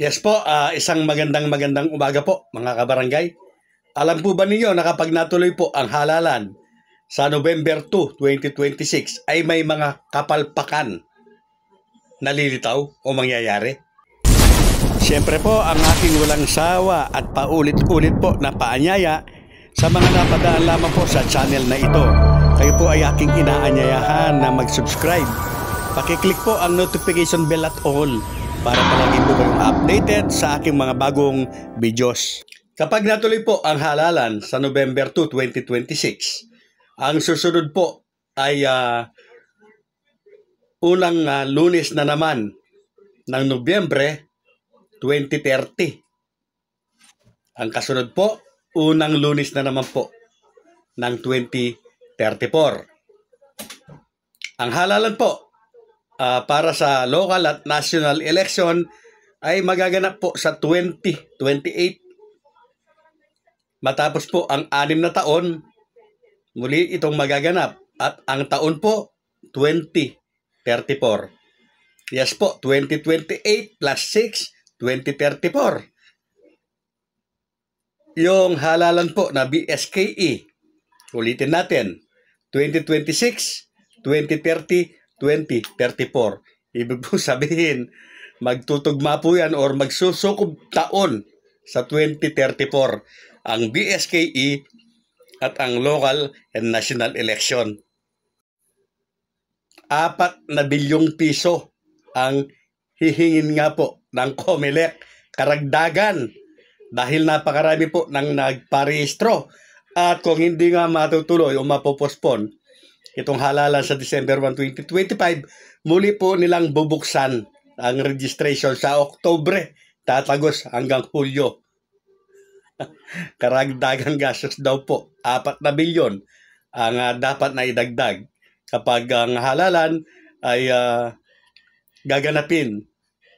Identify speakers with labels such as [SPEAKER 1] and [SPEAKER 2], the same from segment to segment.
[SPEAKER 1] Yes po, isang magandang umaga po mga kabarangay. Alam po ba ninyo na kapag natuloy po ang halalan sa November 2, 2026 ay may mga kapalpakan na lilitaw o mangyayari? Siyempre po ang aking walang sawa at paulit-ulit po na paanyaya sa mga napadaan lamang po sa channel na ito. Kayo po ay aking inaanyayahan na mag-subscribe. Pakiclick po ang notification bell at all para palagi po kayong updated sa aking mga bagong videos. Kapag natuloy po ang halalan sa November 2, 2026, ang susunod po ay unang Lunes na naman ng Nobyembre 2030. Ang kasunod po, unang Lunes na naman po ng 2034. Ang halalan po para sa local at national election ay magaganap po sa 2028. Matapos po ang 6 na taon, muli itong magaganap at ang taon po 2034. Yes po, 2028 plus 6, 2034. Yung halalan po na BSKE, ulitin natin, 2026, 2030, 2034. Ibig po sabihin, magtutugma po yan or magsusukob taon sa 2034 ang BSKE at ang local and national election. 4 na bilyong piso ang hihingin nga po ng COMELEC karagdagan dahil napakarami po ng nagparehistro at kung hindi nga matutuloy o mapopospon itong halalan sa December 1, 2025, muli po nilang bubuksan ang registration sa Oktubre, tatagos hanggang Hulyo. Karagdagang gastos daw po, 4 na bilyon ang dapat na idagdag kapag ang halalan ay gaganapin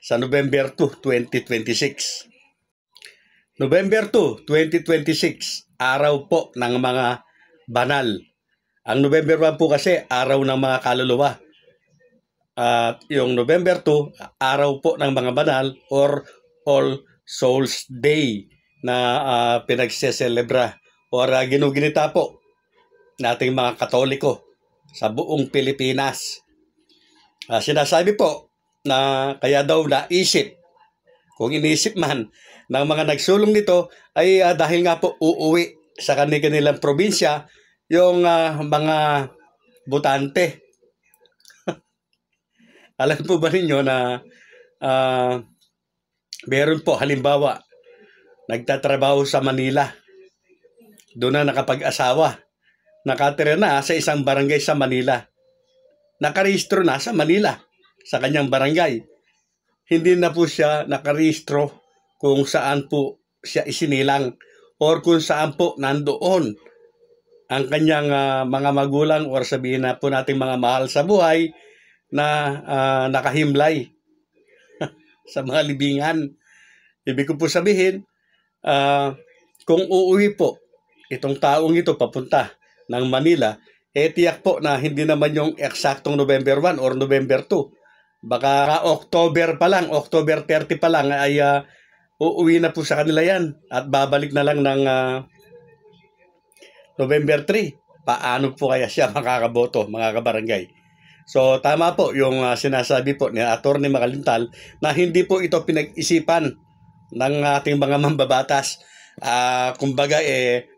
[SPEAKER 1] sa November 2, 2026. November 2, 2026, araw po ng mga banal. Ang November 1 po kasi araw ng mga kaluluwa. At yung November 2, araw po ng mga banal or All Souls Day na pinagseselebra or ginuginita po nating mga Katoliko sa buong Pilipinas. Sinasabi po na kaya daw naisip, kung inisip man ng mga nagsulong nito ay dahil nga po uuwi sa kanilang probinsya yung mga butante. Alam po ba ninyo na meron po halimbawa nagtatrabaho sa Manila, doon na nakapag-asawa, nakatira na sa isang barangay sa Manila, nakarehistro na sa Manila sa kanyang barangay, hindi na po siya nakarehistro kung saan po siya isinilang or kung saan po nandoon ang kanyang mga magulang or sabihin na po natin mga mahal sa buhay na nakahimlay sa mga libingan. Ibig ko po sabihin, kung uuwi po itong taong ito papunta ng Manila, tiyak po na hindi naman yung eksaktong November 1 or November 2. Baka October pa lang, October 30 pa lang ay uuwi na po sa kanila yan at babalik na lang ng November 3. Paano po kaya siya makakaboto, mga kabarangay? So tama po yung sinasabi po ni Atty. Makalintal na hindi po ito pinag-isipan ng ating mga mambabatas. Kumbaga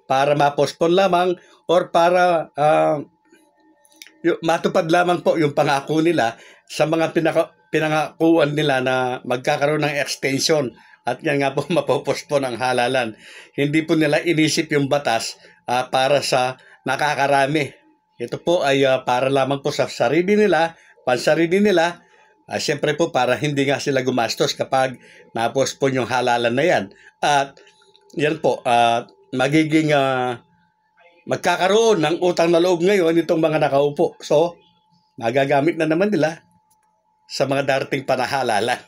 [SPEAKER 1] para ma-postpone lamang or para matupad lamang po yung pangako nila sa mga pinangakuan nila na magkakaroon ng extension at yan nga po mapopospon ang halalan. Hindi po nila inisip yung batas para sa nakakarami. Ito po ay para lamang po sa sarili nila, pansarili nila. Siyempre po para hindi nga sila gumastos kapag napospon yung halalan na yan. At yan po, magiging magkakaroon ng utang na loob ngayon itong mga nakaupo. So, magagamit na naman nila sa mga darating panahalala.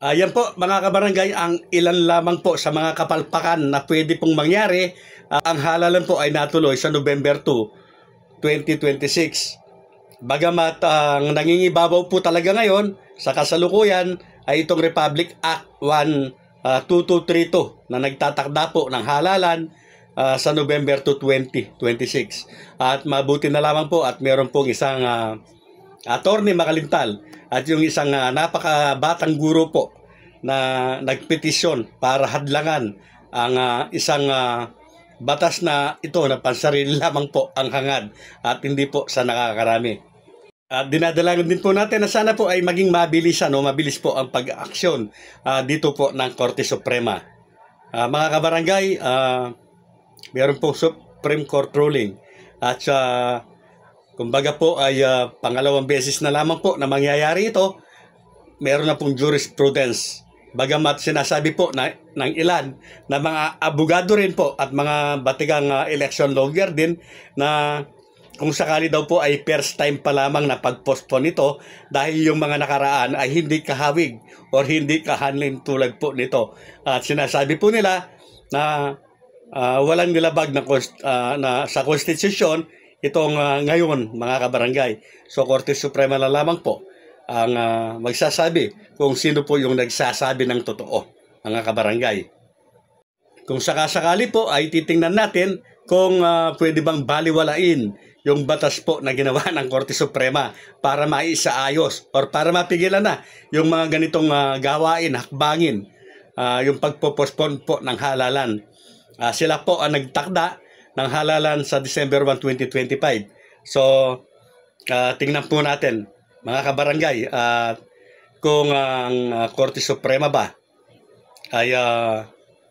[SPEAKER 1] Yan po mga kabarangay, ang ilan lamang po sa mga kapalpakan na pwede pong mangyari. Ang halalan po ay natuloy sa November 2, 2026. Bagamat ang nangingibabaw po talaga ngayon sa kasalukuyan ay itong Republic Act 2232 na nagtatakda po ng halalan sa November 2026. At mabuti na lamang po at meron pong isang Attorney Makalintal at yung isang napakabatang guro po na nagpetisyon para hadlangan ang isang batas na ito na pansarili lamang po ang hangad at hindi po sa nakakarami. At dinadalagan din po natin na sana po ay maging mabilis po ang pag-aksyon dito po ng Korte Suprema. Mga kabarangay, meron po Supreme Court ruling at kumbaga po ay pangalawang beses na lamang po na mangyayari ito. Meron na pong jurisprudence. Bagamat sinasabi po ng ilan na mga abogado rin po at mga batigang election lawyer din na kung sakali daw po ay first time pa lamang na pag-postpone ito dahil yung mga nakaraan ay hindi kahawig or hindi kahanlin tulad po nito. At sinasabi po nila na walang nilabag na sa konstitusyon itong ngayon mga kabarangay. So Korte Suprema na lamang po ang magsasabi kung sino po yung nagsasabi ng totoo mga kabarangay. Kung sakasakali po ay titingnan natin kung pwede bang baliwalain yung batas po na ginawa ng Korte Suprema para maisaayos or para mapigilan na yung mga ganitong gawain, hakbangin, yung pagpopospon po ng halalan. Sila po ang nagtakda ng halalan sa December 1, 2025. So, tingnan po natin, mga kabarangay, kung ang Korte Suprema ba ay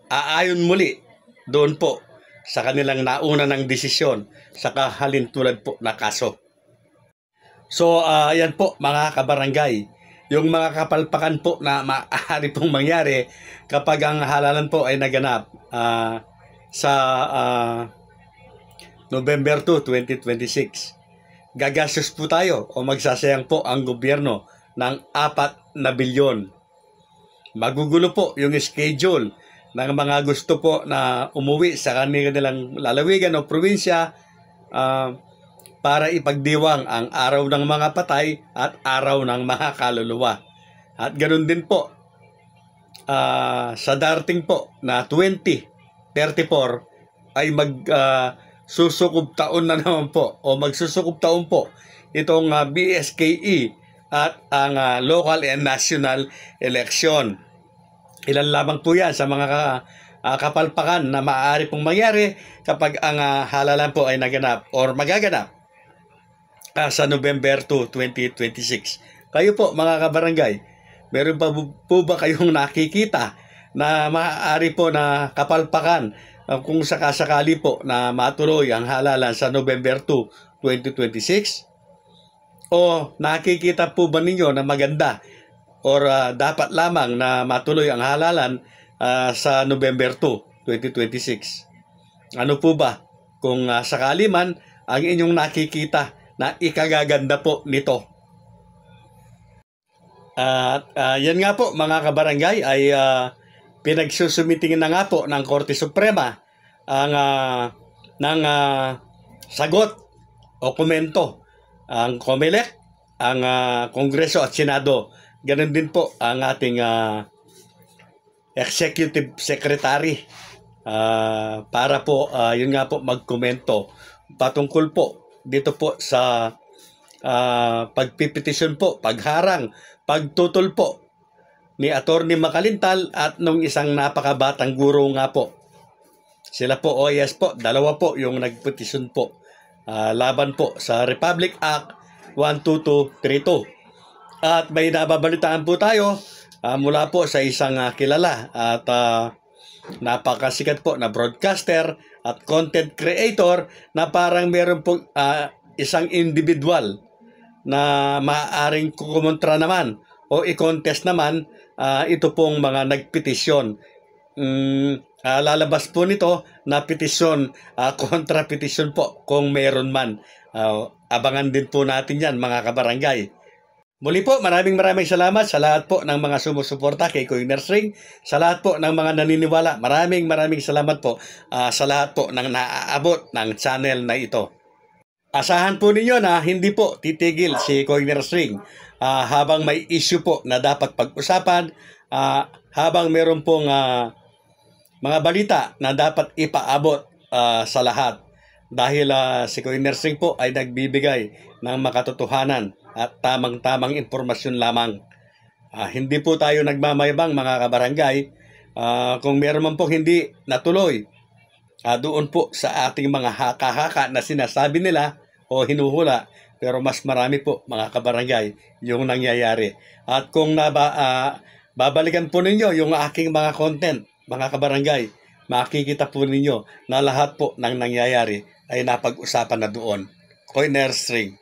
[SPEAKER 1] aayon muli doon po sa kanilang nauna ng desisyon sa kahalintulad po na kaso. So, yan po mga kabarangay, yung mga kapalpakan po na maaari pong mangyari kapag ang halalan po ay naganap sa November 2, 2026. Gagastos po tayo o magsasayang po ang gobyerno ng 4 na bilyon. Magugulo po yung schedule ng mga gusto po na umuwi sa kanilang lalawigan o probinsya para ipagdiwang ang araw ng mga patay at araw ng mga kaluluwa. At ganoon din po sa darating po na 2034 ay susukob taon na naman po o magsusukob taon po itong BSKE at ang local and national election. Ilan lamang po yan sa mga kapalpakan na maaari pong mangyari kapag ang halalan po ay naganap or magaganap sa November 2, 2026. Kayo po mga kabarangay, meron pa po ba kayong nakikita na maaari po na kapalpakan kung sakasakali po na matuloy ang halalan sa November 2, 2026? O nakikita po ba ninyo na maganda or dapat lamang na matuloy ang halalan sa November 2, 2026? Ano po ba kung sakali man ang inyong nakikita na ikagaganda po nito? Yan nga po mga kabarangay ay pinagsusumitingin na nga po ng Korte Suprema ang ng sagot o komento ang COMELEC, ang Kongreso at Senado. Ganun din po ang ating Executive Secretary para po yun nga po magkomento patungkol po dito po sa pagpipetisyon po, pagharang, pagtutol po ni Attorney Makalintal at nung isang napakabatang guro nga po. Sila po, yes po, dalawa po yung nagpetisyon po laban po sa Republic Act 12232. At may nababalitaan po tayo mula po sa isang kilala at napakasikat po na broadcaster at content creator na parang meron po isang individual na maaaring kumontra naman o i-contest naman ito pong mga nagpetisyon. Lalabas po nito na petisyon, kontra petisyon po kung meron man. Abangan din po natin yan mga kabarangay. Muli po, maraming salamat sa lahat po ng mga sumusuporta kay Kuya Nurse Ring, sa lahat po ng mga naniniwala. Maraming salamat po sa lahat po ng naaabot ng channel na ito. Asahan po ninyo na hindi po titigil si Coiner String habang may issue po na dapat pag-usapan, habang meron pong mga balita na dapat ipaabot sa lahat. Dahil si Coiner String po ay nagbibigay ng makatotohanan at tamang-tamang impormasyon lamang. Hindi po tayo nagmamayabang mga kabarangay. Kung meron man pong hindi natuloy, doon po sa ating mga haka-haka na sinasabi nila o hinuhula, pero mas marami po mga kabarangay yung nangyayari. At kung babalikan po ninyo yung aking mga content, mga kabarangay, makikita po ninyo na lahat po ng nangyayari ay napag-usapan na doon. Coiner String.